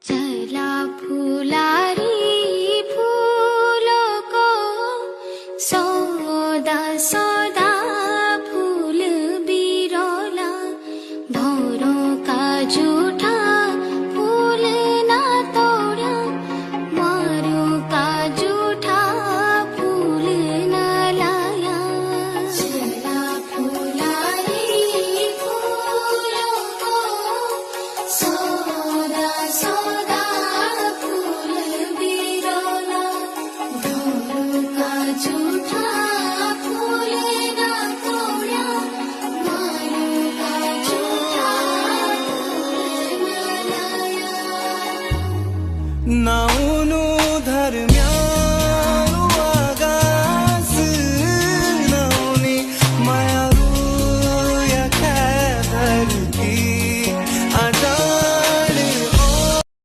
चला फुलारी फूलों को सौदा सौदा फूल बिरौला भौरों का झूठा फूल ना तोड़ा मारों का झूठा फूल ना लाया। चला फुलारी फूलों को सौदा सौदा फूल बिरौला भौरों का झूठा फूल ना तोड़ा मारों का झूठा फूल ना लाया। नाऊ